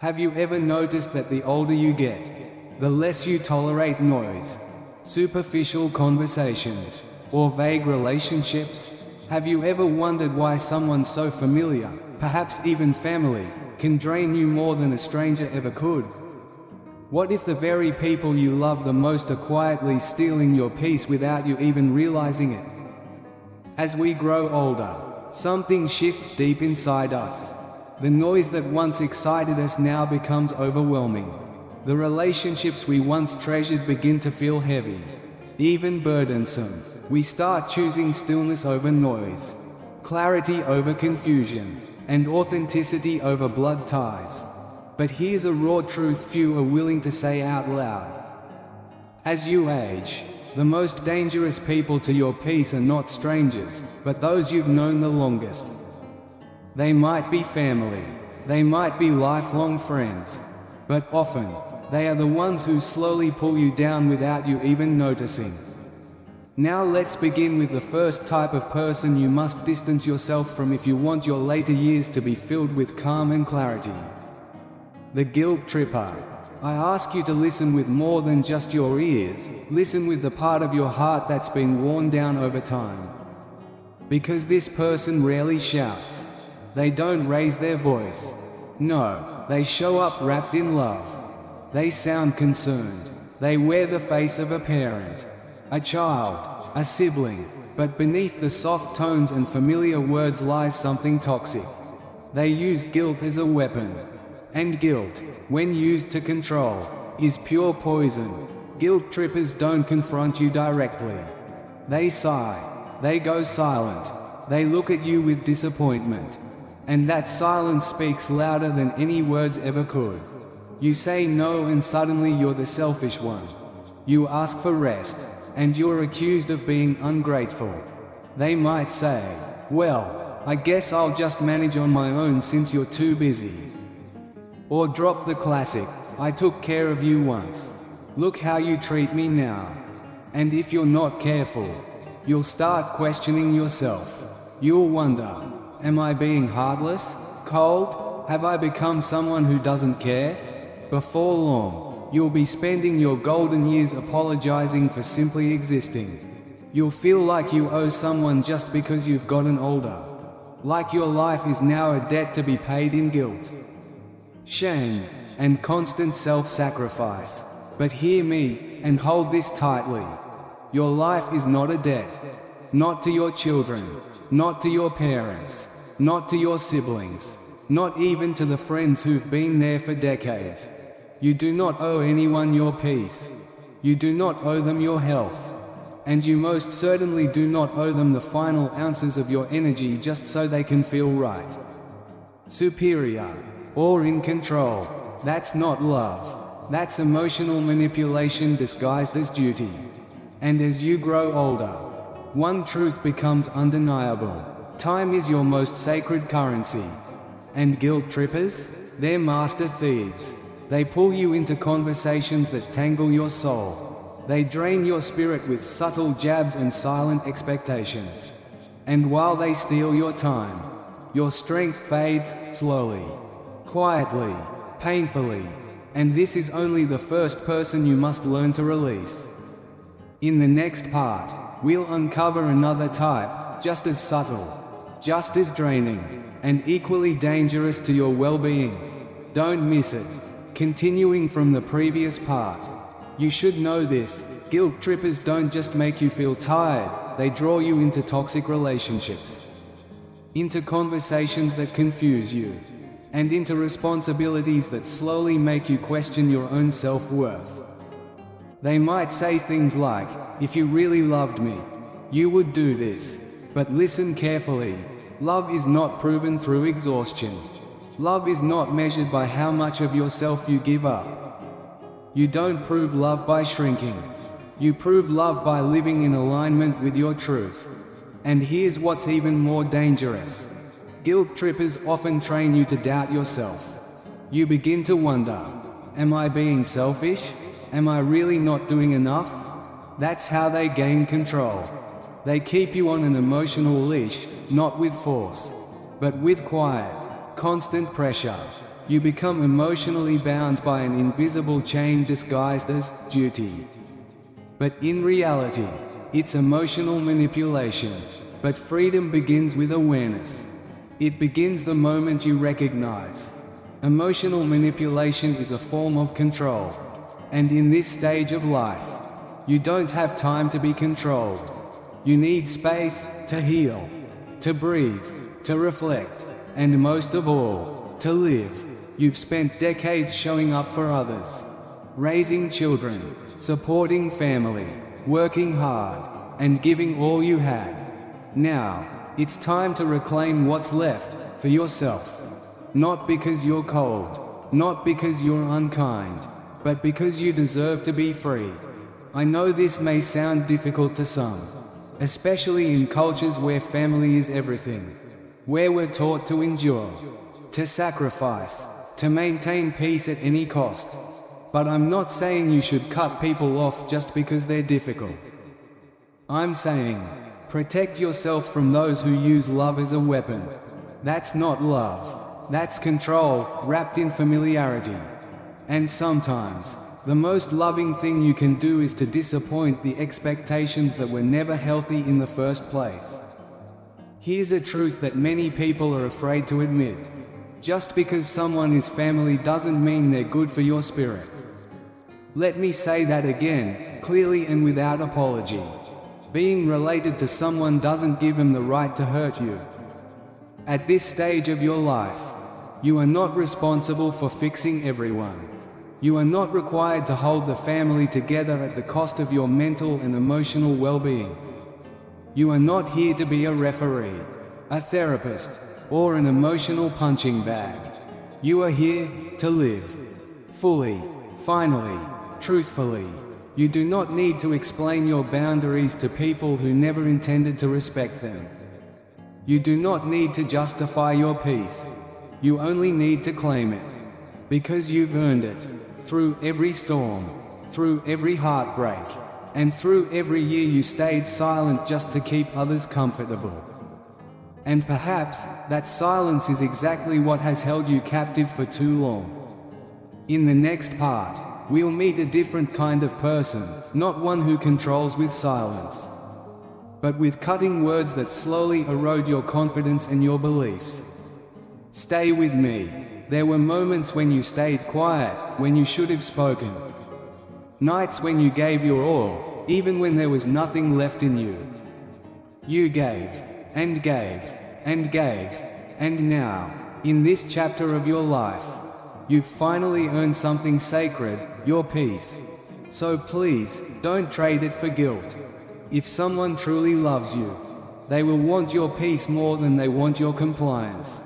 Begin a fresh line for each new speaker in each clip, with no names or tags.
Have you ever noticed that the older you get, the less you tolerate noise, superficial conversations, or vague relationships? Have you ever wondered why someone so familiar, perhaps even family, can drain you more than a stranger ever could? What if the very people you love the most are quietly stealing your peace without you even realizing it? As we grow older, something shifts deep inside us. The noise that once excited us now becomes overwhelming. The relationships we once treasured begin to feel heavy, even burdensome. We start choosing stillness over noise, clarity over confusion, and authenticity over blood ties. But here's a raw truth few are willing to say out loud. As you age, the most dangerous people to your peace are not strangers, but those you've known the longest. They might be family, they might be lifelong friends, but often, they are the ones who slowly pull you down without you even noticing. Now let's begin with the first type of person you must distance yourself from if you want your later years to be filled with calm and clarity. The guilt tripper. I ask you to listen with more than just your ears, listen with the part of your heart that's been worn down over time. Because this person rarely shouts. They don't raise their voice. No, they show up wrapped in love. They sound concerned. They wear the face of a parent, a child, a sibling, but beneath the soft tones and familiar words lies something toxic. They use guilt as a weapon. And guilt, when used to control, is pure poison. Guilt trippers don't confront you directly. They sigh. They go silent. They look at you with disappointment. And that silence speaks louder than any words ever could. You say no and suddenly you're the selfish one. You ask for rest, and you're accused of being ungrateful. They might say, well, I guess I'll just manage on my own since you're too busy. Or drop the classic, I took care of you once. Look how you treat me now. And if you're not careful, you'll start questioning yourself. You'll wonder, am I being heartless, cold? Have I become someone who doesn't care? Before long, you'll be spending your golden years apologizing for simply existing. You'll feel like you owe someone just because you've gotten older. Like your life is now a debt to be paid in guilt, shame, and constant self-sacrifice. But hear me, and hold this tightly. Your life is not a debt. Not to your children, not to your parents, not to your siblings, not even to the friends who've been there for decades. You do not owe anyone your peace. You do not owe them your health. And you most certainly do not owe them the final ounces of your energy just so they can feel right, superior, or in control. That's not love. That's emotional manipulation disguised as duty. And as you grow older, one truth becomes undeniable. Time is your most sacred currency. And guilt trippers? They're master thieves. They pull you into conversations that tangle your soul. They drain your spirit with subtle jabs and silent expectations. And while they steal your time, your strength fades slowly, quietly, painfully. And this is only the first person you must learn to release. In the next part, we'll uncover another type, just as subtle, just as draining, and equally dangerous to your well-being. Don't miss it. Continuing from the previous part. You should know this, guilt trippers don't just make you feel tired, they draw you into toxic relationships, into conversations that confuse you, and into responsibilities that slowly make you question your own self-worth. They might say things like, if you really loved me, you would do this. But listen carefully, love is not proven through exhaustion. Love is not measured by how much of yourself you give up. You don't prove love by shrinking. You prove love by living in alignment with your truth. And here's what's even more dangerous. Guilt trippers often train you to doubt yourself. You begin to wonder, am I being selfish? Am I really not doing enough? That's how they gain control. They keep you on an emotional leash, not with force, but with quiet, constant pressure. You become emotionally bound by an invisible chain disguised as duty. But in reality, it's emotional manipulation. But freedom begins with awareness. It begins the moment you recognize. Emotional manipulation is a form of control. And in this stage of life, you don't have time to be controlled. You need space to heal, to breathe, to reflect, and most of all, to live. You've spent decades showing up for others, raising children, supporting family, working hard, and giving all you had. Now, it's time to reclaim what's left for yourself. Not because you're cold, not because you're unkind, but because you deserve to be free. I know this may sound difficult to some, especially in cultures where family is everything, where we're taught to endure, to sacrifice, to maintain peace at any cost. But I'm not saying you should cut people off just because they're difficult. I'm saying, protect yourself from those who use love as a weapon. That's not love. That's control, wrapped in familiarity. And sometimes, the most loving thing you can do is to disappoint the expectations that were never healthy in the first place. Here's a truth that many people are afraid to admit. Just because someone is family doesn't mean they're good for your spirit. Let me say that again, clearly and without apology. Being related to someone doesn't give them the right to hurt you. At this stage of your life, you are not responsible for fixing everyone. You are not required to hold the family together at the cost of your mental and emotional well-being. You are not here to be a referee, a therapist, or an emotional punching bag. You are here to live. Fully, finally, truthfully. You do not need to explain your boundaries to people who never intended to respect them. You do not need to justify your peace. You only need to claim it. Because you've earned it. Through every storm, through every heartbreak, and through every year you stayed silent just to keep others comfortable. And perhaps that silence is exactly what has held you captive for too long. In the next part, we'll meet a different kind of person, not one who controls with silence, but with cutting words that slowly erode your confidence and your beliefs. Stay with me. There were moments when you stayed quiet, when you should have spoken. Nights when you gave your all, even when there was nothing left in you. You gave, and gave, and gave, and now, in this chapter of your life, you've finally earned something sacred, your peace. So please, don't trade it for guilt. If someone truly loves you, they will want your peace more than they want your compliance.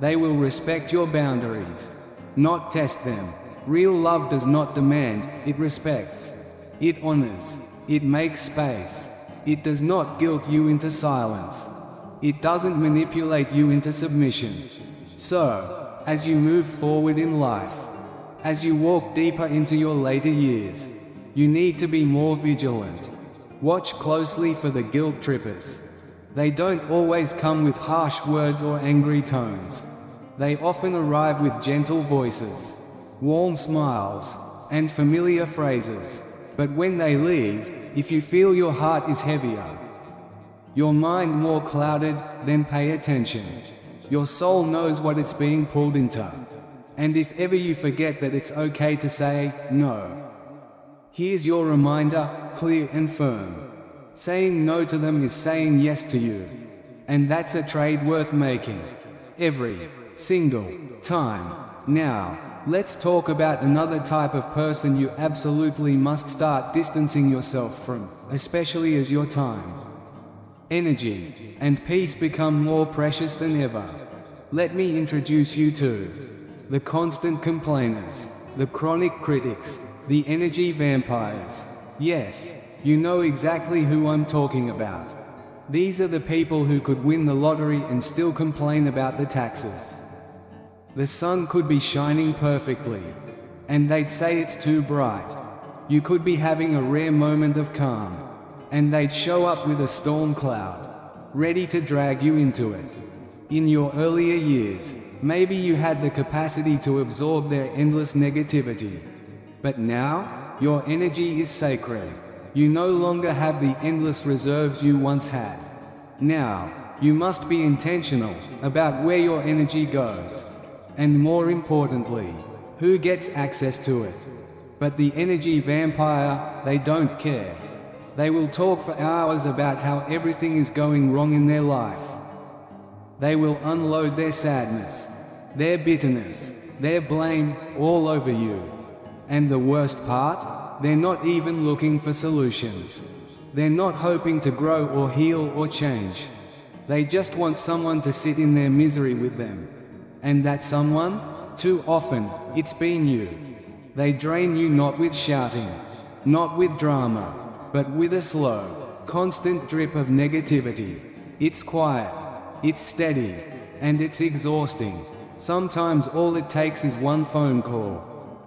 They will respect your boundaries, not test them. Real love does not demand, it respects. It honors. It makes space. It does not guilt you into silence. It doesn't manipulate you into submission. So, as you move forward in life, as you walk deeper into your later years, you need to be more vigilant. Watch closely for the guilt trippers. They don't always come with harsh words or angry tones. They often arrive with gentle voices, warm smiles, and familiar phrases. But when they leave, if you feel your heart is heavier, your mind more clouded, then pay attention. Your soul knows what it's being pulled into. And if ever you forget that it's okay to say no, here's your reminder, clear and firm. Saying no to them is saying yes to you. And that's a trade worth making. Every single time. Now, let's talk about another type of person you absolutely must start distancing yourself from, especially as your time, energy, and peace become more precious than ever. Let me introduce you to the constant complainers, the chronic critics, the energy vampires. Yes, you know exactly who I'm talking about. These are the people who could win the lottery and still complain about the taxes. The sun could be shining perfectly, and they'd say it's too bright. You could be having a rare moment of calm, and they'd show up with a storm cloud, ready to drag you into it. In your earlier years, maybe you had the capacity to absorb their endless negativity. But now, your energy is sacred. You no longer have the endless reserves you once had. Now, you must be intentional about where your energy goes. And more importantly, who gets access to it. But the energy vampire, they don't care. They will talk for hours about how everything is going wrong in their life. They will unload their sadness, their bitterness, their blame, all over you. And the worst part? They're not even looking for solutions. They're not hoping to grow or heal or change. They just want someone to sit in their misery with them. And that someone? Too often, it's been you. They drain you not with shouting, not with drama, but with a slow, constant drip of negativity. It's quiet, it's steady, and it's exhausting. Sometimes all it takes is one phone call,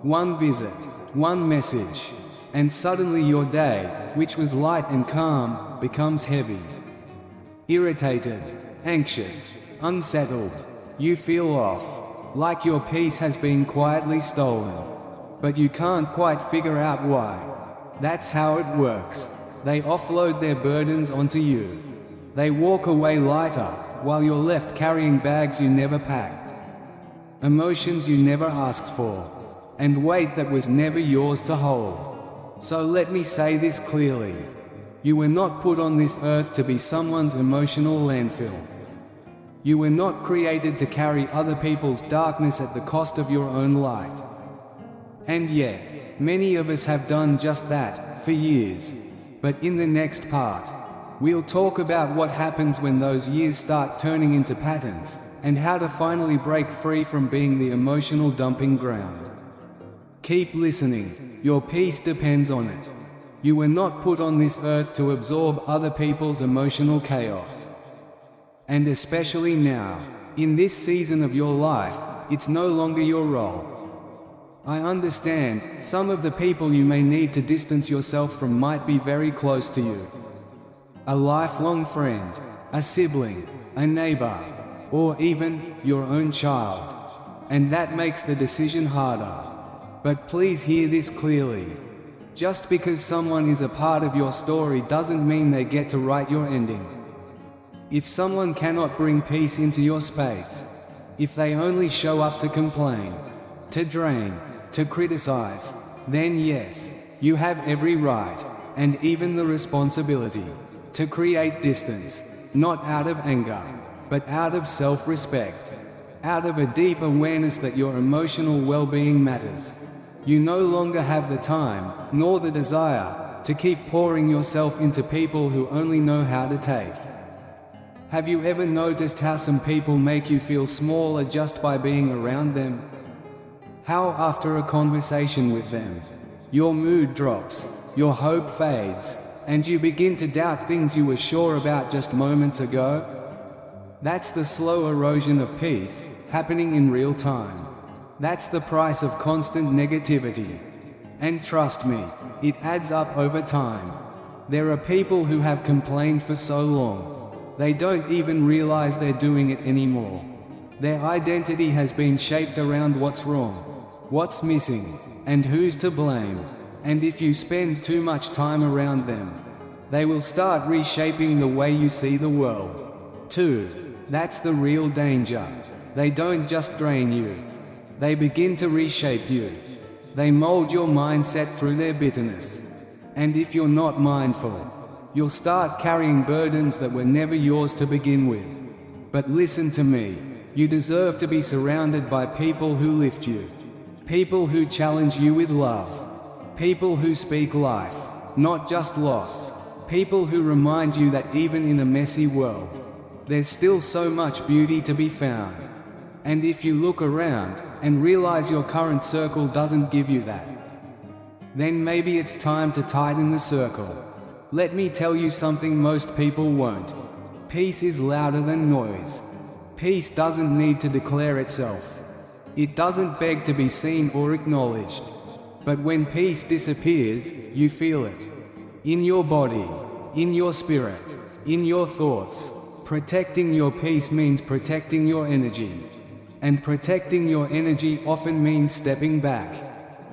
one visit, one message, and suddenly your day, which was light and calm, becomes heavy. Irritated, anxious, unsettled. You feel off, like your peace has been quietly stolen. But you can't quite figure out why. That's how it works. They offload their burdens onto you. They walk away lighter, while you're left carrying bags you never packed. Emotions you never asked for. And weight that was never yours to hold. So let me say this clearly. You were not put on this earth to be someone's emotional landfill. You were not created to carry other people's darkness at the cost of your own light. And yet, many of us have done just that, for years. But in the next part, we'll talk about what happens when those years start turning into patterns, and how to finally break free from being the emotional dumping ground. Keep listening, your peace depends on it. You were not put on this earth to absorb other people's emotional chaos. And especially now, in this season of your life, it's no longer your role. I understand, some of the people you may need to distance yourself from might be very close to you. A lifelong friend, a sibling, a neighbor, or even your own child. And that makes the decision harder. But please hear this clearly. Just because someone is a part of your story doesn't mean they get to write your ending. If someone cannot bring peace into your space, if they only show up to complain, to drain, to criticize, then yes, you have every right, and even the responsibility, to create distance, not out of anger, but out of self-respect, out of a deep awareness that your emotional well-being matters. You no longer have the time, nor the desire, to keep pouring yourself into people who only know how to take. Have you ever noticed how some people make you feel smaller just by being around them? How after a conversation with them, your mood drops, your hope fades, and you begin to doubt things you were sure about just moments ago? That's the slow erosion of peace, happening in real time. That's the price of constant negativity. And trust me, it adds up over time. There are people who have complained for so long, they don't even realize they're doing it anymore. Their identity has been shaped around what's wrong, what's missing, and who's to blame. And if you spend too much time around them, they will start reshaping the way you see the world. Too, that's the real danger. They don't just drain you. They begin to reshape you. They mold your mindset through their bitterness. And if you're not mindful, you'll start carrying burdens that were never yours to begin with. But listen to me, you deserve to be surrounded by people who lift you. People who challenge you with love. People who speak life, not just loss. People who remind you that even in a messy world, there's still so much beauty to be found. And if you look around and realize your current circle doesn't give you that, then maybe it's time to tighten the circle. Let me tell you something most people won't. Peace is louder than noise. Peace doesn't need to declare itself. It doesn't beg to be seen or acknowledged. But when peace disappears, you feel it. In your body, in your spirit, in your thoughts. Protecting your peace means protecting your energy. And protecting your energy often means stepping back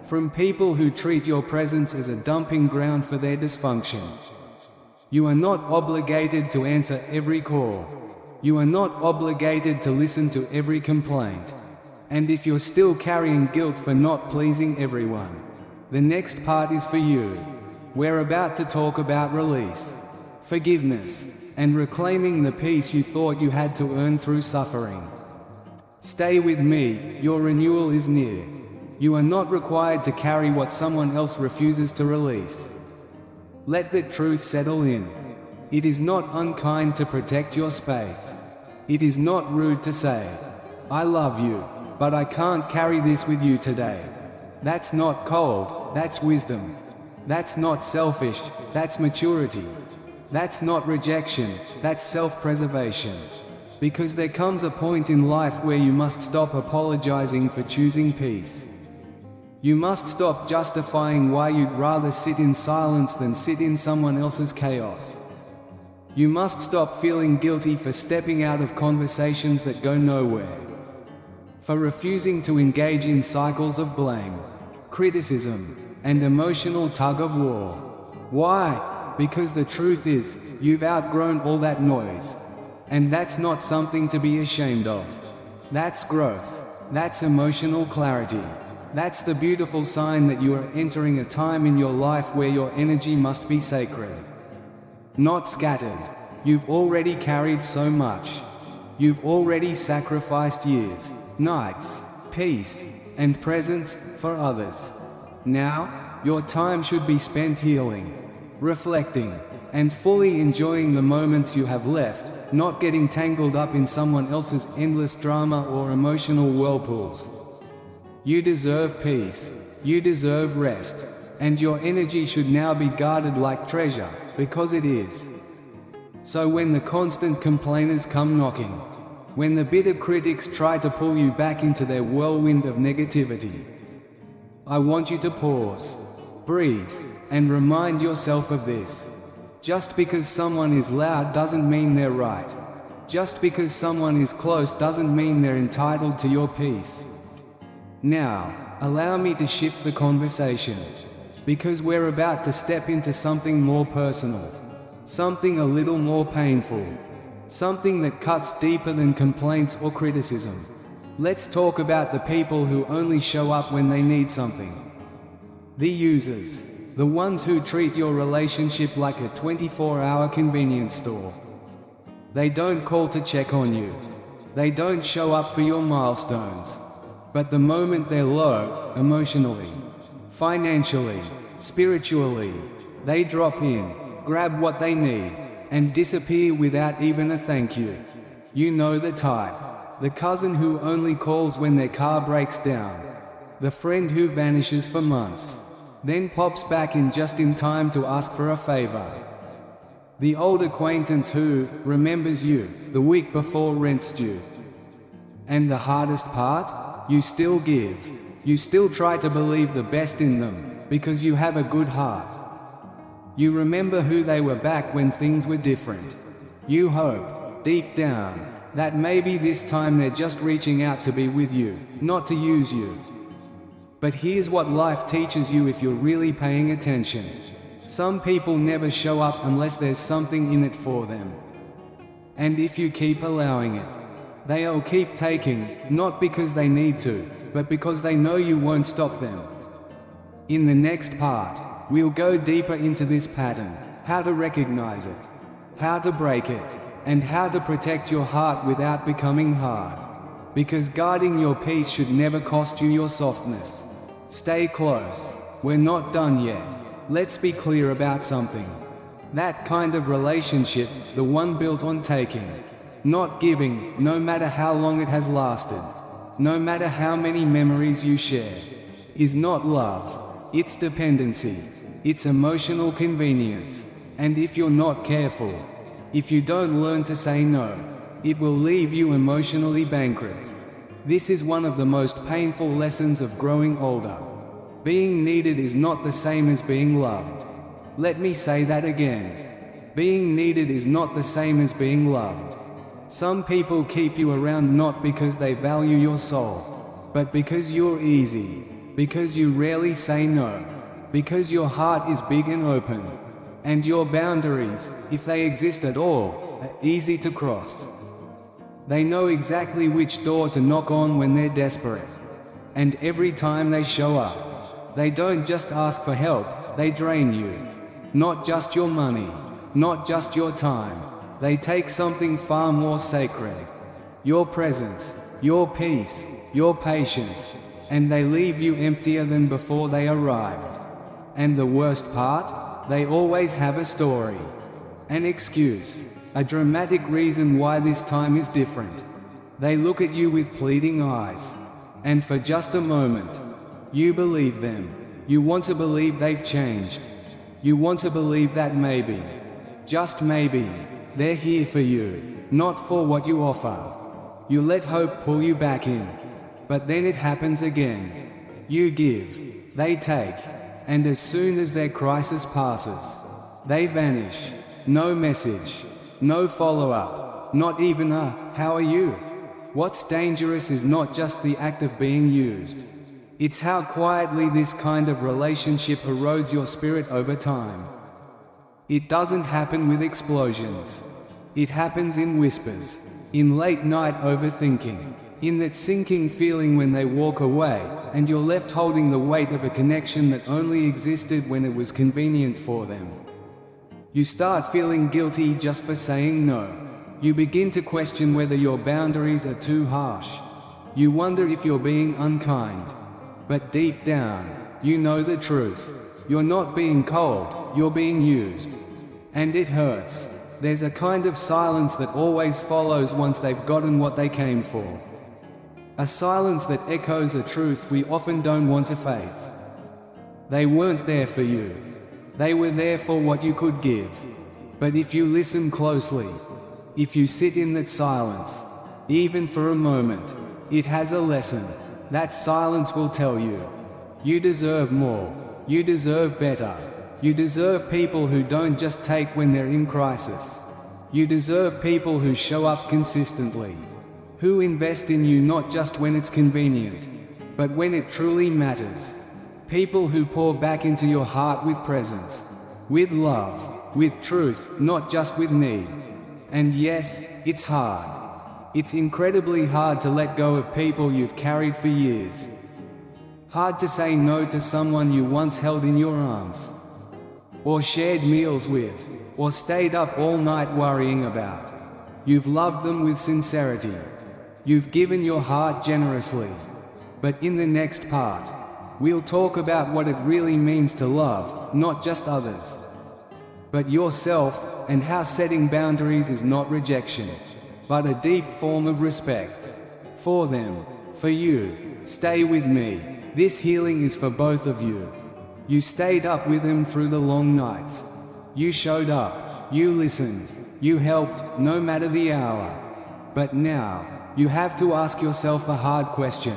from people who treat your presence as a dumping ground for their dysfunction. You are not obligated to answer every call. You are not obligated to listen to every complaint. And if you're still carrying guilt for not pleasing everyone, the next part is for you. We're about to talk about release, forgiveness, and reclaiming the peace you thought you had to earn through suffering. Stay with me, your renewal is near. You are not required to carry what someone else refuses to release. Let the truth settle in. It is not unkind to protect your space. It is not rude to say, "I love you, but I can't carry this with you today." That's not cold, that's wisdom. That's not selfish, that's maturity. That's not rejection, that's self-preservation. Because there comes a point in life where you must stop apologizing for choosing peace. You must stop justifying why you'd rather sit in silence than sit in someone else's chaos. You must stop feeling guilty for stepping out of conversations that go nowhere, for refusing to engage in cycles of blame, criticism, and emotional tug-of-war. Why? Because the truth is, you've outgrown all that noise. And that's not something to be ashamed of. That's growth. That's emotional clarity. That's the beautiful sign that you are entering a time in your life where your energy must be sacred, not scattered. You've already carried so much. You've already sacrificed years, nights, peace, and presence for others. Now, your time should be spent healing, reflecting, and fully enjoying the moments you have left, not getting tangled up in someone else's endless drama or emotional whirlpools. You deserve peace, you deserve rest, and your energy should now be guarded like treasure, because it is. So when the constant complainers come knocking, when the bitter critics try to pull you back into their whirlwind of negativity, I want you to pause, breathe, and remind yourself of this. Just because someone is loud doesn't mean they're right. Just because someone is close doesn't mean they're entitled to your peace. Now, allow me to shift the conversation, because we're about to step into something more personal, something a little more painful, something that cuts deeper than complaints or criticism. Let's talk about the people who only show up when they need something. The users. The ones who treat your relationship like a 24-hour convenience store. They don't call to check on you. They don't show up for your milestones. But the moment they're low, emotionally, financially, spiritually, they drop in, grab what they need, and disappear without even a thank you. You know the type. The cousin who only calls when their car breaks down. The friend who vanishes for months, then pops back in just in time to ask for a favor. The old acquaintance who remembers you the week before rent's due. And the hardest part? You still give. You still try to believe the best in them, because you have a good heart. You remember who they were back when things were different. You hope, deep down, that maybe this time they're just reaching out to be with you, not to use you. But here's what life teaches you if you're really paying attention. Some people never show up unless there's something in it for them. And if you keep allowing it, they'll keep taking, not because they need to, but because they know you won't stop them. In the next part, we'll go deeper into this pattern, how to recognize it, how to break it, and how to protect your heart without becoming hard. Because guarding your peace should never cost you your softness. Stay close. We're not done yet. Let's be clear about something. That kind of relationship, the one built on taking, not giving, no matter how long it has lasted, no matter how many memories you share, is not love. It's dependency. It's emotional convenience. And if you're not careful, if you don't learn to say no, it will leave you emotionally bankrupt. This is one of the most painful lessons of growing older. Being needed is not the same as being loved. Let me say that again. Being needed is not the same as being loved. Some people keep you around not because they value your soul, but because you're easy, because you rarely say no, because your heart is big and open, and your boundaries, if they exist at all, are easy to cross. They know exactly which door to knock on when they're desperate. And every time they show up, they don't just ask for help, they drain you. Not just your money, not just your time. They take something far more sacred. Your presence, your peace, your patience, and they leave you emptier than before they arrived. And the worst part? They always have a story. An excuse. A dramatic reason why this time is different. They look at you with pleading eyes. And for just a moment, you believe them. You want to believe they've changed. You want to believe that maybe, just maybe, they're here for you, not for what you offer. You let hope pull you back in. But then it happens again. You give, they take, and as soon as their crisis passes, they vanish. No message, no follow-up, not even a, "How are you?" What's dangerous is not just the act of being used. It's how quietly this kind of relationship erodes your spirit over time. It doesn't happen with explosions. It happens in whispers, in late-night overthinking, in that sinking feeling when they walk away, and you're left holding the weight of a connection that only existed when it was convenient for them. You start feeling guilty just for saying no. You begin to question whether your boundaries are too harsh. You wonder if you're being unkind. But deep down, you know the truth. You're not being cold, you're being used. And it hurts. There's a kind of silence that always follows once they've gotten what they came for. A silence that echoes a truth we often don't want to face. They weren't there for you. They were there for what you could give. But if you listen closely, if you sit in that silence, even for a moment, it has a lesson. That silence will tell you. You deserve more. You deserve better. You deserve people who don't just take when they're in crisis. You deserve people who show up consistently. Who invest in you not just when it's convenient, but when it truly matters. People who pour back into your heart with presence, with love, with truth, not just with need. And yes, it's hard. It's incredibly hard to let go of people you've carried for years. Hard to say no to someone you once held in your arms, or shared meals with, or stayed up all night worrying about. You've loved them with sincerity. You've given your heart generously. But in the next part, we'll talk about what it really means to love, not just others, but yourself, and how setting boundaries is not rejection, but a deep form of respect. For them, for you, stay with me. This healing is for both of you. You stayed up with them through the long nights. You showed up, you listened, you helped, no matter the hour. But now, you have to ask yourself a hard question.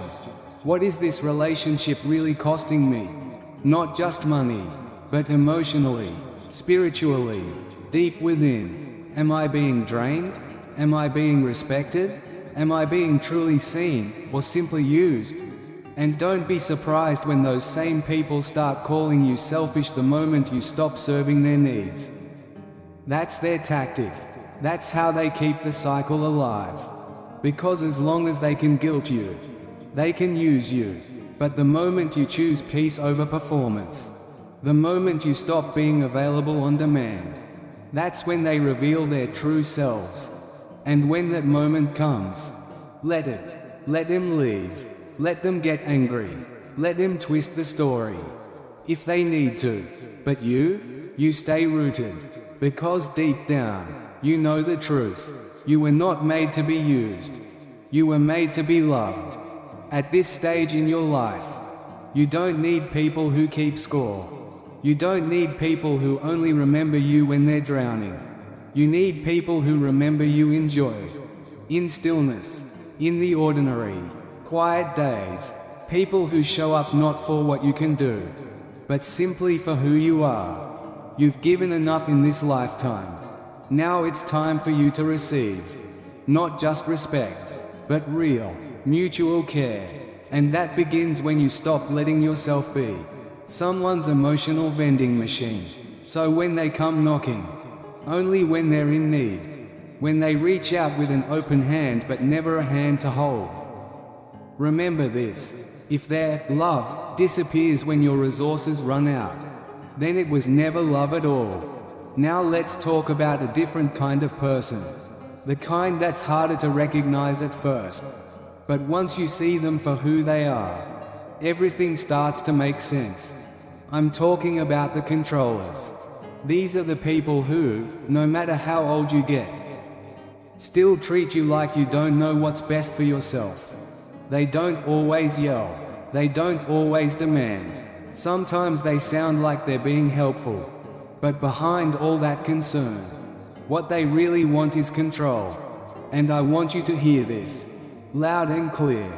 What is this relationship really costing me? Not just money, but emotionally, spiritually, deep within. Am I being drained? Am I being respected? Am I being truly seen, or simply used? And don't be surprised when those same people start calling you selfish the moment you stop serving their needs. That's their tactic. That's how they keep the cycle alive. Because as long as they can guilt you, they can use you. But the moment you choose peace over performance, the moment you stop being available on demand, that's when they reveal their true selves. And when that moment comes, let them leave. Let them get angry. Let them twist the story, if they need to. But you stay rooted. Because deep down, you know the truth. You were not made to be used. You were made to be loved. At this stage in your life, you don't need people who keep score. You don't need people who only remember you when they're drowning. You need people who remember you in joy, in stillness, in the ordinary, quiet days. People who show up not for what you can do, but simply for who you are. You've given enough in this lifetime. Now it's time for you to receive. Not just respect, but real, mutual care. And that begins when you stop letting yourself be someone's emotional vending machine. So when they come knocking, only when they're in need, when they reach out with an open hand but never a hand to hold. Remember this: if their love disappears when your resources run out, then it was never love at all. Now let's talk about a different kind of person. The kind that's harder to recognize at first. But once you see them for who they are, everything starts to make sense. I'm talking about the controllers. These are the people who, no matter how old you get, still treat you like you don't know what's best for yourself. They don't always yell. They don't always demand. Sometimes they sound like they're being helpful. But behind all that concern, what they really want is control. And I want you to hear this loud and clear.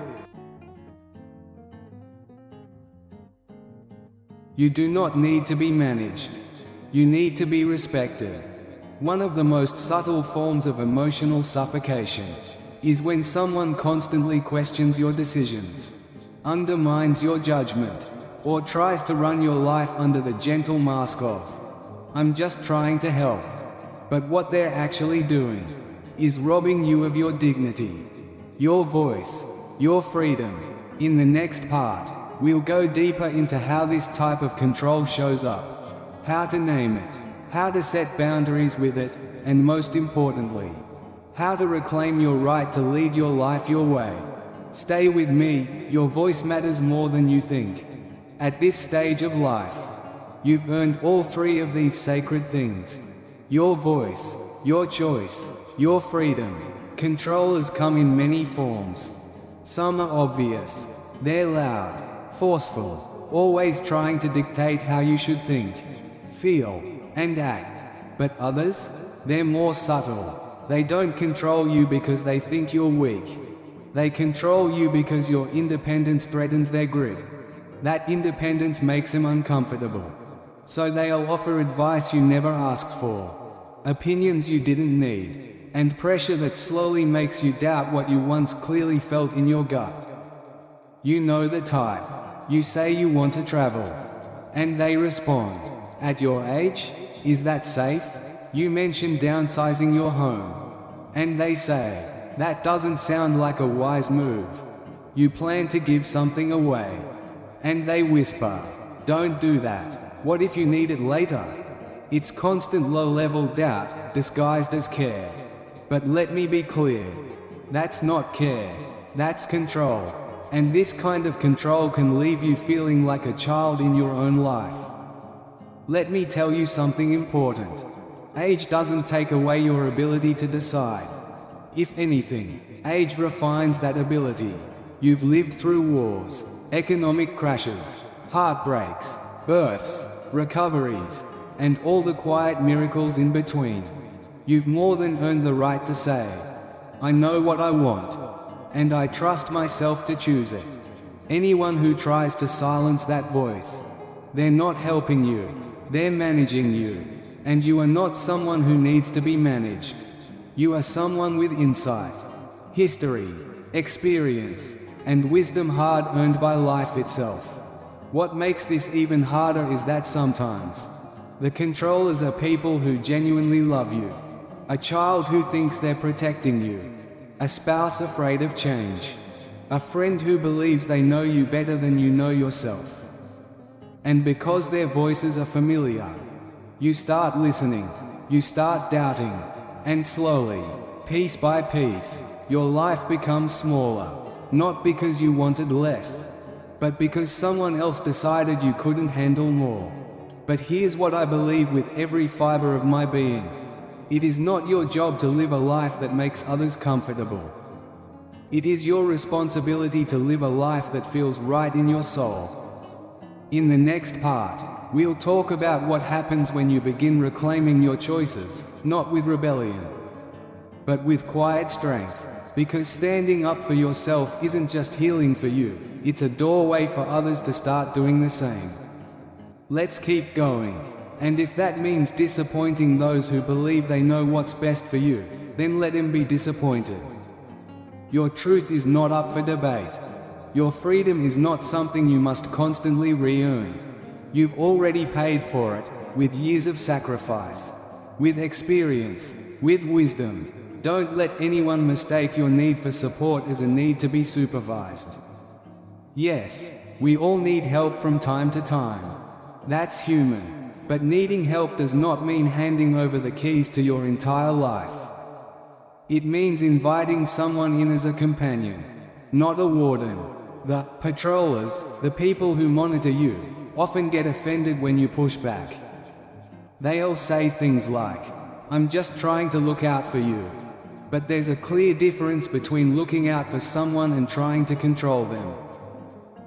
You do not need to be managed. You need to be respected. One of the most subtle forms of emotional suffocation is when someone constantly questions your decisions, undermines your judgment, or tries to run your life under the gentle mask of, "I'm just trying to help." But what they're actually doing is robbing you of your dignity, your voice, your freedom. In the next part, we'll go deeper into how this type of control shows up, how to name it, how to set boundaries with it, and most importantly, how to reclaim your right to lead your life your way. Stay with me, your voice matters more than you think. At this stage of life, you've earned all three of these sacred things: your voice, your choice, your freedom. Controllers come in many forms. Some are obvious. They're loud, forceful, always trying to dictate how you should think, feel, and act. But others? They're more subtle. They don't control you because they think you're weak. They control you because your independence threatens their grip. That independence makes them uncomfortable. So they'll offer advice you never asked for, opinions you didn't need, and pressure that slowly makes you doubt what you once clearly felt in your gut. You know the type. You say you want to travel, and they respond, "At your age? Is that safe?" You mention downsizing your home, and they say, "That doesn't sound like a wise move." You plan to give something away, and they whisper, "Don't do that. What if you need it later?" It's constant low-level doubt disguised as care. But let me be clear, that's not care, that's control. And this kind of control can leave you feeling like a child in your own life. Let me tell you something important. Age doesn't take away your ability to decide. If anything, age refines that ability. You've lived through wars, economic crashes, heartbreaks, births, recoveries, and all the quiet miracles in between. You've more than earned the right to say, "I know what I want, and I trust myself to choose it." Anyone who tries to silence that voice, they're not helping you, they're managing you. And you are not someone who needs to be managed. You are someone with insight, history, experience, and wisdom hard-earned by life itself. What makes this even harder is that sometimes the controllers are people who genuinely love you. A child who thinks they're protecting you. A spouse afraid of change. A friend who believes they know you better than you know yourself. And because their voices are familiar, you start listening, you start doubting, and slowly, piece by piece, your life becomes smaller. Not because you wanted less, but because someone else decided you couldn't handle more. But here's what I believe with every fiber of my being. It is not your job to live a life that makes others comfortable. It is your responsibility to live a life that feels right in your soul. In the next part, we'll talk about what happens when you begin reclaiming your choices, not with rebellion, but with quiet strength. Because standing up for yourself isn't just healing for you, it's a doorway for others to start doing the same. Let's keep going. And if that means disappointing those who believe they know what's best for you, then let him be disappointed. Your truth is not up for debate. Your freedom is not something you must constantly re-earn. You've already paid for it, with years of sacrifice, with experience, with wisdom. Don't let anyone mistake your need for support as a need to be supervised. Yes, we all need help from time to time. That's human. But needing help does not mean handing over the keys to your entire life. It means inviting someone in as a companion, not a warden. The patrollers, the people who monitor you, often get offended when you push back. They'll say things like, "I'm just trying to look out for you." But there's a clear difference between looking out for someone and trying to control them.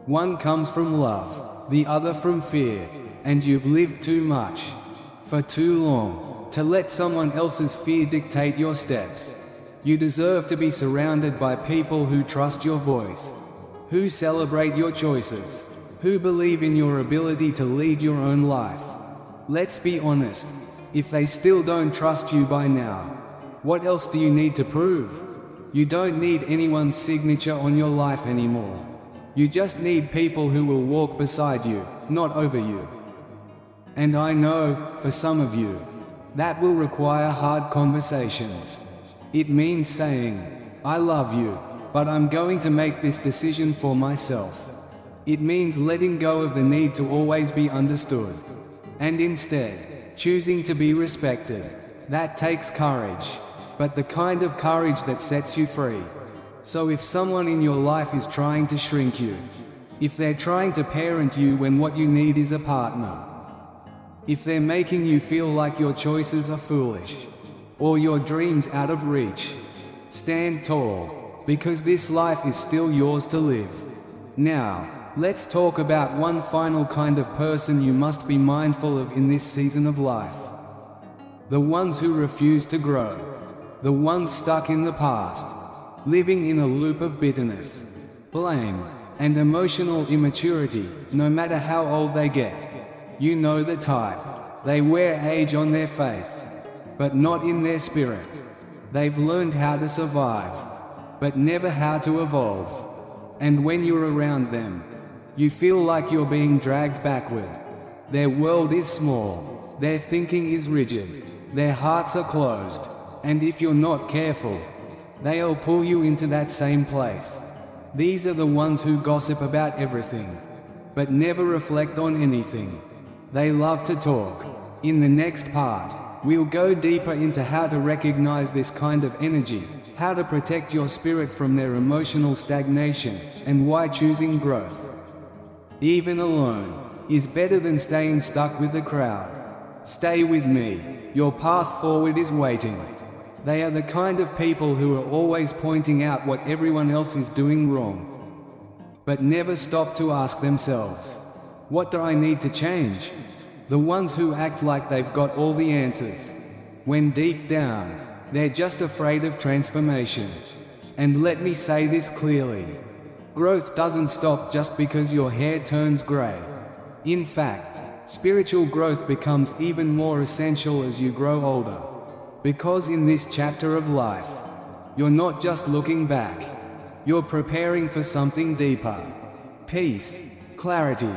One comes from love, the other from fear, and you've lived too much, for too long, to let someone else's fear dictate your steps. You deserve to be surrounded by people who trust your voice, who celebrate your choices, who believe in your ability to lead your own life. Let's be honest, if they still don't trust you by now, what else do you need to prove? You don't need anyone's signature on your life anymore. You just need people who will walk beside you, not over you. And I know, for some of you, that will require hard conversations. It means saying, "I love you, but I'm going to make this decision for myself." It means letting go of the need to always be understood, and instead, choosing to be respected. That takes courage, but the kind of courage that sets you free. So if someone in your life is trying to shrink you, if they're trying to parent you when what you need is a partner, if they're making you feel like your choices are foolish, or your dreams out of reach, stand tall, because this life is still yours to live. Now, let's talk about one final kind of person you must be mindful of in this season of life. The ones who refuse to grow. The ones stuck in the past, living in a loop of bitterness, blame, and emotional immaturity, no matter how old they get. You know the type. They wear age on their face, but not in their spirit. They've learned how to survive, but never how to evolve. And when you're around them, you feel like you're being dragged backward. Their world is small, their thinking is rigid, their hearts are closed, and if you're not careful, they'll pull you into that same place. These are the ones who gossip about everything, but never reflect on anything. They love to talk. In the next part, we'll go deeper into how to recognize this kind of energy, how to protect your spirit from their emotional stagnation, and why choosing growth, even alone, is better than staying stuck with the crowd. Stay with me. Your path forward is waiting. They are the kind of people who are always pointing out what everyone else is doing wrong, but never stop to ask themselves, "What do I need to change?" The ones who act like they've got all the answers, when deep down, they're just afraid of transformation. And let me say this clearly. Growth doesn't stop just because your hair turns grey. In fact, spiritual growth becomes even more essential as you grow older. Because in this chapter of life, you're not just looking back, you're preparing for something deeper. Peace, clarity,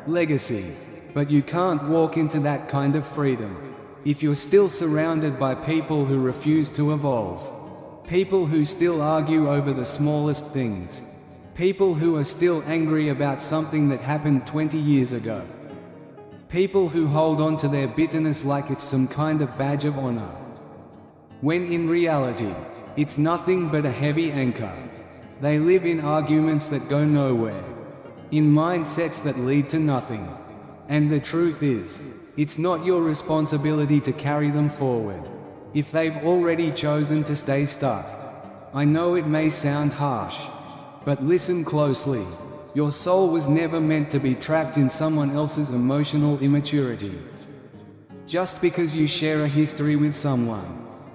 legacy. But you can't walk into that kind of freedom if you're still surrounded by people who refuse to evolve. People who still argue over the smallest things. People who are still angry about something that happened 20 years ago. People who hold on to their bitterness like it's some kind of badge of honor, when in reality, it's nothing but a heavy anchor. They live in arguments that go nowhere, in mindsets that lead to nothing. And the truth is, it's not your responsibility to carry them forward, if they've already chosen to stay stuck. I know it may sound harsh, but listen closely. Your soul was never meant to be trapped in someone else's emotional immaturity. Just because you share a history with someone,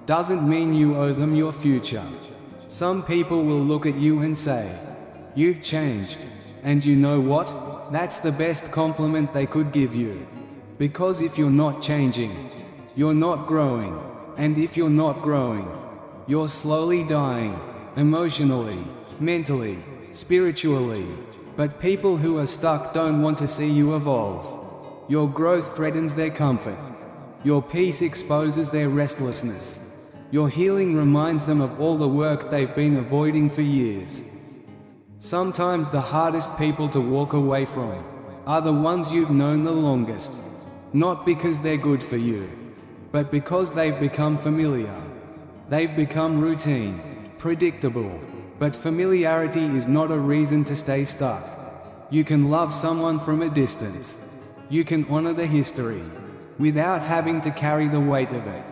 doesn't mean you owe them your future. Some people will look at you and say, "You've changed." And you know what? That's the best compliment they could give you. Because if you're not changing, you're not growing. And if you're not growing, You're slowly dying, emotionally, mentally, spiritually. But people who are stuck don't want to see you evolve. Your growth threatens their comfort. Your peace exposes their restlessness. Your healing reminds them of all the work they've been avoiding for years. Sometimes the hardest people to walk away from are the ones you've known the longest. Not because they're good for you, but because they've become familiar. They've become routine, predictable. But familiarity is not a reason to stay stuck. You can love someone from a distance. You can honor the history, without having to carry the weight of it.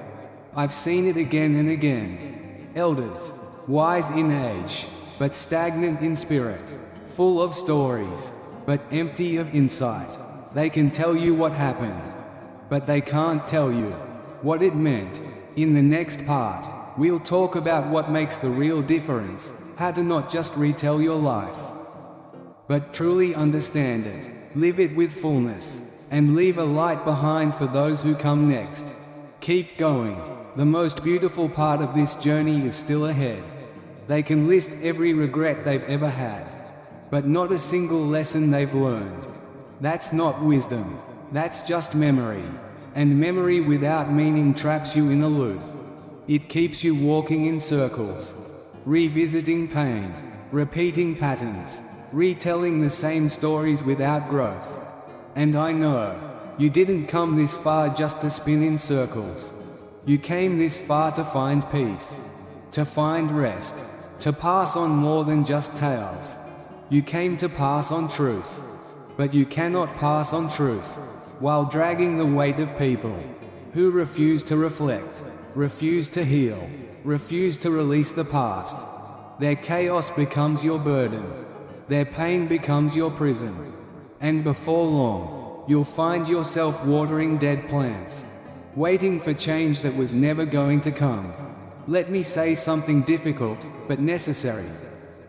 I've seen it again and again. Elders, wise in age, but stagnant in spirit, full of stories, but empty of insight. They can tell you what happened, but they can't tell you what it meant. In the next part, we'll talk about what makes the real difference, how to not just retell your life, but truly understand it, live it with fullness, and leave a light behind for those who come next. Keep going. The most beautiful part of this journey is still ahead. They can list every regret they've ever had, but not a single lesson they've learned. That's not wisdom, that's just memory. And memory without meaning traps you in a loop. It keeps you walking in circles, revisiting pain, repeating patterns, retelling the same stories without growth. And I know, you didn't come this far just to spin in circles. You came this far to find peace, to find rest, to pass on more than just tales. You came to pass on truth. But you cannot pass on truth while dragging the weight of people who refuse to reflect, refuse to heal, refuse to release the past. Their chaos becomes your burden. Their pain becomes your prison. And before long, you'll find yourself watering dead plants, waiting for change that was never going to come. Let me say something difficult, but necessary.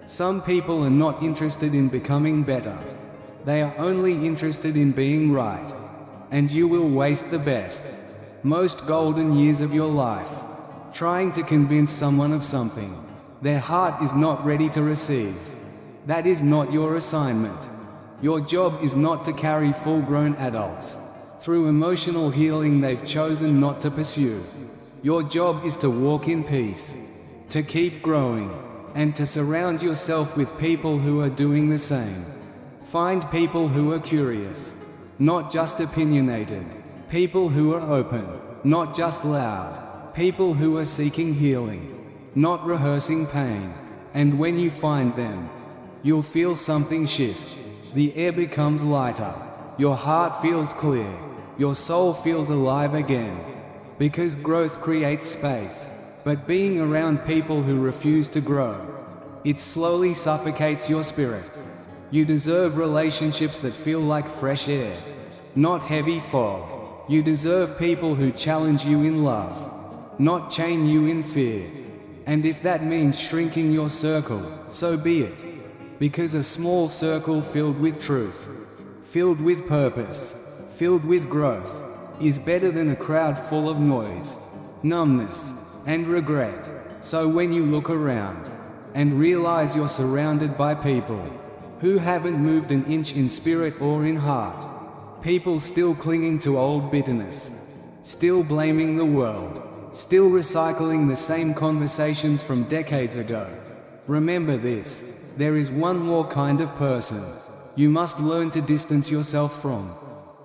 Some people are not interested in becoming better. They are only interested in being right. And you will waste the best, most golden years of your life trying to convince someone of something their heart is not ready to receive. That is not your assignment. Your job is not to carry full-grown adults through emotional healing they've chosen not to pursue. Your job is to walk in peace, to keep growing, and to surround yourself with people who are doing the same. Find people who are curious, not just opinionated. People who are open, not just loud. People who are seeking healing, not rehearsing pain. And when you find them, you'll feel something shift. The air becomes lighter. Your heart feels clear. Your soul feels alive again. Because growth creates space. But being around people who refuse to grow, it slowly suffocates your spirit. You deserve relationships that feel like fresh air, not heavy fog. You deserve people who challenge you in love, not chain you in fear. And if that means shrinking your circle, so be it. Because a small circle filled with truth, filled with purpose, filled with growth, is better than a crowd full of noise, numbness, and regret. So when you look around and realize you're surrounded by people who haven't moved an inch in spirit or in heart, people still clinging to old bitterness, still blaming the world, still recycling the same conversations from decades ago, remember this: there is one more kind of person you must learn to distance yourself from,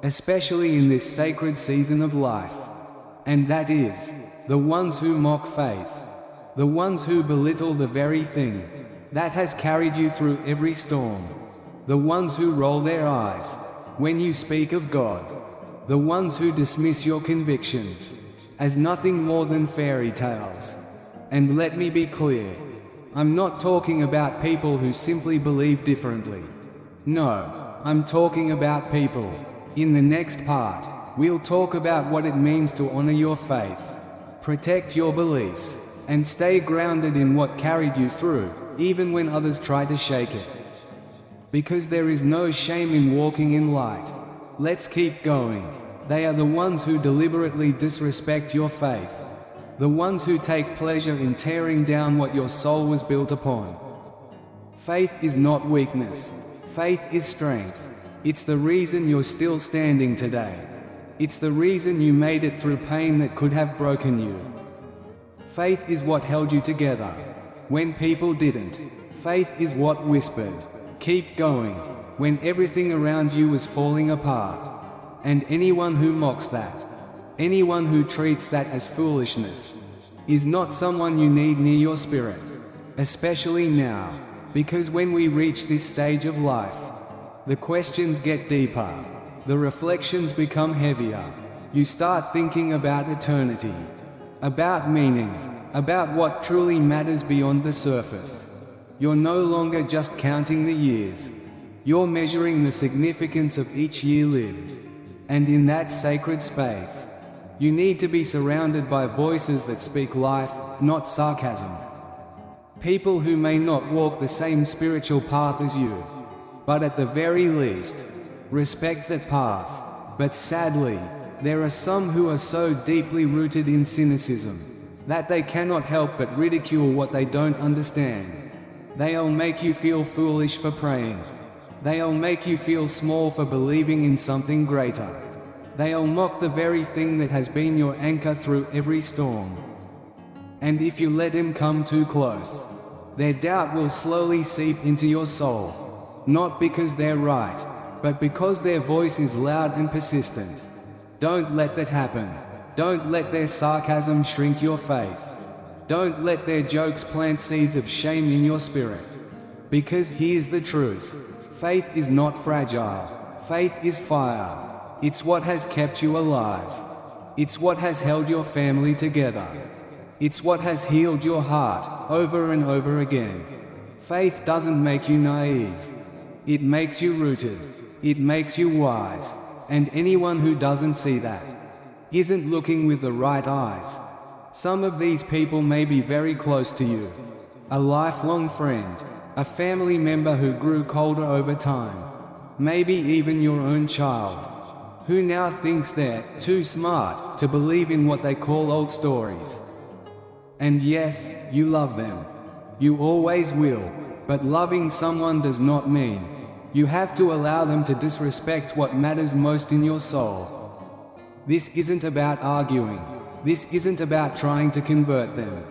especially in this sacred season of life. And that is the ones who mock faith, the ones who belittle the very thing that has carried you through every storm, the ones who roll their eyes when you speak of God, the ones who dismiss your convictions as nothing more than fairy tales. And let me be clear, I'm not talking about people who simply believe differently. No, I'm talking about people. In the next part, we'll talk about what it means to honor your faith, protect your beliefs, and stay grounded in what carried you through, even when others try to shake it. Because there is no shame in walking in light. Let's keep going. They are the ones who deliberately disrespect your faith, the ones who take pleasure in tearing down what your soul was built upon. Faith is not weakness. Faith is strength. It's the reason you're still standing today. It's the reason you made it through pain that could have broken you. Faith is what held you together when people didn't. Faith is what whispered, "Keep going," when everything around you was falling apart. And anyone who mocks that, anyone who treats that as foolishness, is not someone you need near your spirit. Especially now, because when we reach this stage of life, the questions get deeper, the reflections become heavier. You start thinking about eternity, about meaning, about what truly matters beyond the surface. You're no longer just counting the years. You're measuring the significance of each year lived. And in that sacred space, you need to be surrounded by voices that speak life, not sarcasm. People who may not walk the same spiritual path as you, but at the very least, respect that path. But sadly, there are some who are so deeply rooted in cynicism that they cannot help but ridicule what they don't understand. They'll make you feel foolish for praying. They'll make you feel small for believing in something greater. They'll mock the very thing that has been your anchor through every storm. And if you let them come too close, their doubt will slowly seep into your soul. Not because they're right, but because their voice is loud and persistent. Don't let that happen. Don't let their sarcasm shrink your faith. Don't let their jokes plant seeds of shame in your spirit. Because here's the truth. Faith is not fragile. Faith is fire. It's what has kept you alive. It's what has held your family together. It's what has healed your heart over and over again. Faith doesn't make you naive. It makes you rooted. It makes you wise. And anyone who doesn't see that isn't looking with the right eyes. Some of these people may be very close to you. A lifelong friend, a family member who grew colder over time, maybe even your own child, who now thinks they're too smart to believe in what they call old stories. And yes, you love them. You always will, but loving someone does not mean you have to allow them to disrespect what matters most in your soul. This isn't about arguing. This isn't about trying to convert them.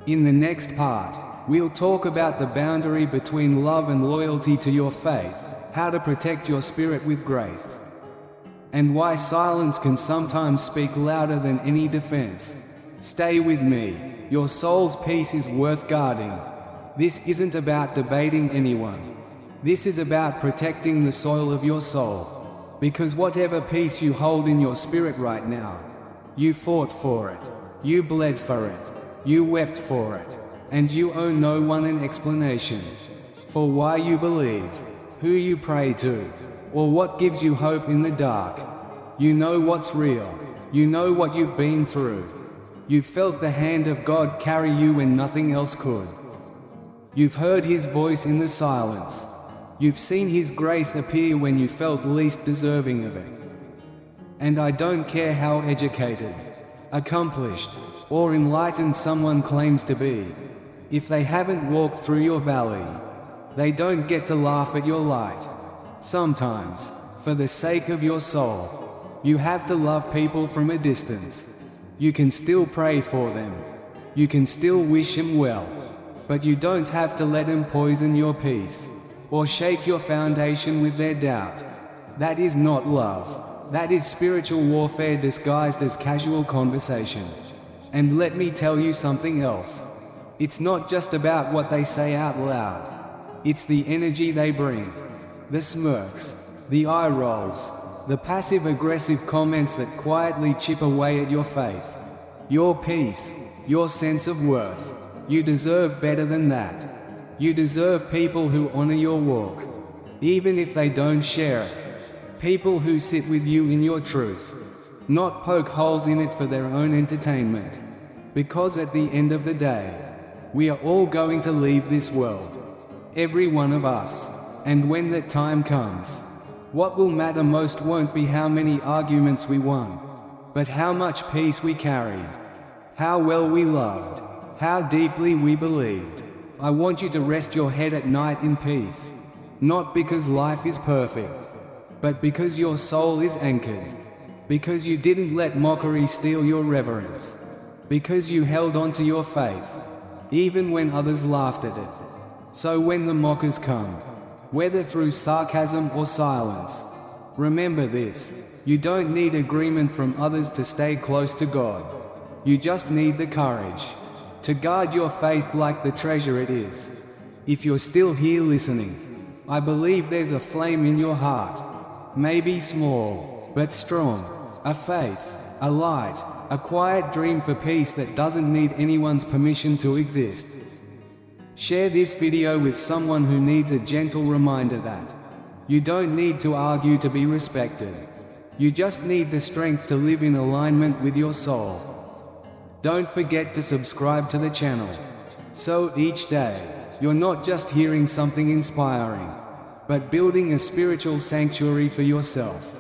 In the next part, we'll talk about the boundary between love and loyalty to your faith, how to protect your spirit with grace, and why silence can sometimes speak louder than any defense. Stay with me. Your soul's peace is worth guarding. This isn't about debating anyone. This is about protecting the soil of your soul. Because whatever peace you hold in your spirit right now, you fought for it, you bled for it, you wept for it, and you owe no one an explanation for why you believe, who you pray to, or what gives you hope in the dark. You know what's real. You know what you've been through. You've felt the hand of God carry you when nothing else could. You've heard His voice in the silence. You've seen His grace appear when you felt least deserving of it. And I don't care how educated, accomplished, or enlightened someone claims to be. If they haven't walked through your valley, they don't get to laugh at your light. Sometimes, for the sake of your soul, you have to love people from a distance. You can still pray for them. You can still wish them well. But you don't have to let them poison your peace, or shake your foundation with their doubt. That is not love. That is spiritual warfare disguised as casual conversation. And let me tell you something else. It's not just about what they say out loud. It's the energy they bring. The smirks, the eye rolls, the passive-aggressive comments that quietly chip away at your faith, your peace, your sense of worth. You deserve better than that. You deserve people who honor your walk, even if they don't share it. People who sit with you in your truth, not poke holes in it for their own entertainment. Because at the end of the day, we are all going to leave this world. Every one of us. And when that time comes, what will matter most won't be how many arguments we won, but how much peace we carried, how well we loved, how deeply we believed. I want you to rest your head at night in peace, not because life is perfect, but because your soul is anchored, because you didn't let mockery steal your reverence, because you held on to your faith, even when others laughed at it. So when the mockers come, whether through sarcasm or silence, remember this: you don't need agreement from others to stay close to God. You just need the courage to guard your faith like the treasure it is. If you're still here listening, I believe there's a flame in your heart, maybe small, but strong, a faith, a light, a quiet dream for peace that doesn't need anyone's permission to exist. Share this video with someone who needs a gentle reminder that you don't need to argue to be respected. You just need the strength to live in alignment with your soul. Don't forget to subscribe to the channel, so each day, you're not just hearing something inspiring, but building a spiritual sanctuary for yourself,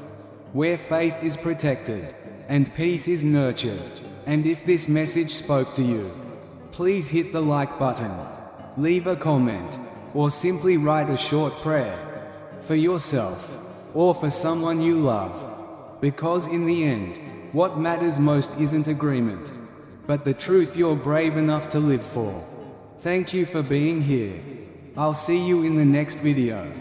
where faith is protected, and peace is nurtured. And if this message spoke to you, please hit the like button, leave a comment, or simply write a short prayer, for yourself, or for someone you love. Because in the end, what matters most isn't agreement, but the truth you're brave enough to live for. Thank you for being here. I'll see you in the next video.